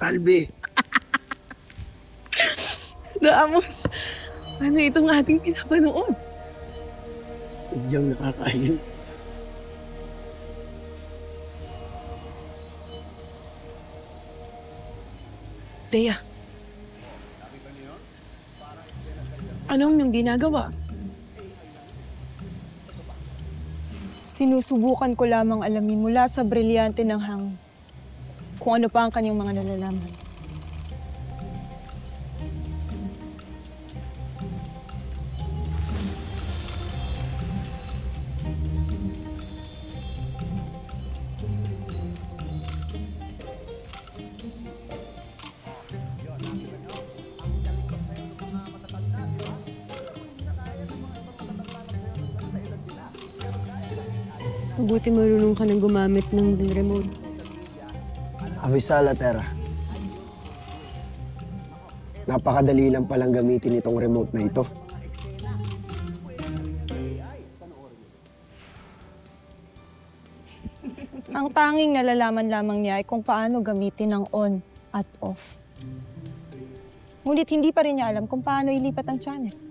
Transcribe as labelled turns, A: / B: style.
A: Albi!
B: Daamos, ano itong ating pinapanood?
A: Sadyang nakakaaliw.
B: Dea. Anong yung ginagawa?
C: Sinusubukan ko lamang alamin mula sa brilyante ng hangin kung ano pa ang kanyang mga nalalaman.
D: Mabuti marunong ka nang gumamit ng remote.
A: Avisala, Terra. Napakadali lang palang gamitin itong remote na ito.
C: Ang tanging nalalaman lamang niya ay kung paano gamitin ang on at off. Ngunit hindi pa rin niya alam kung paano ilipat ang channel.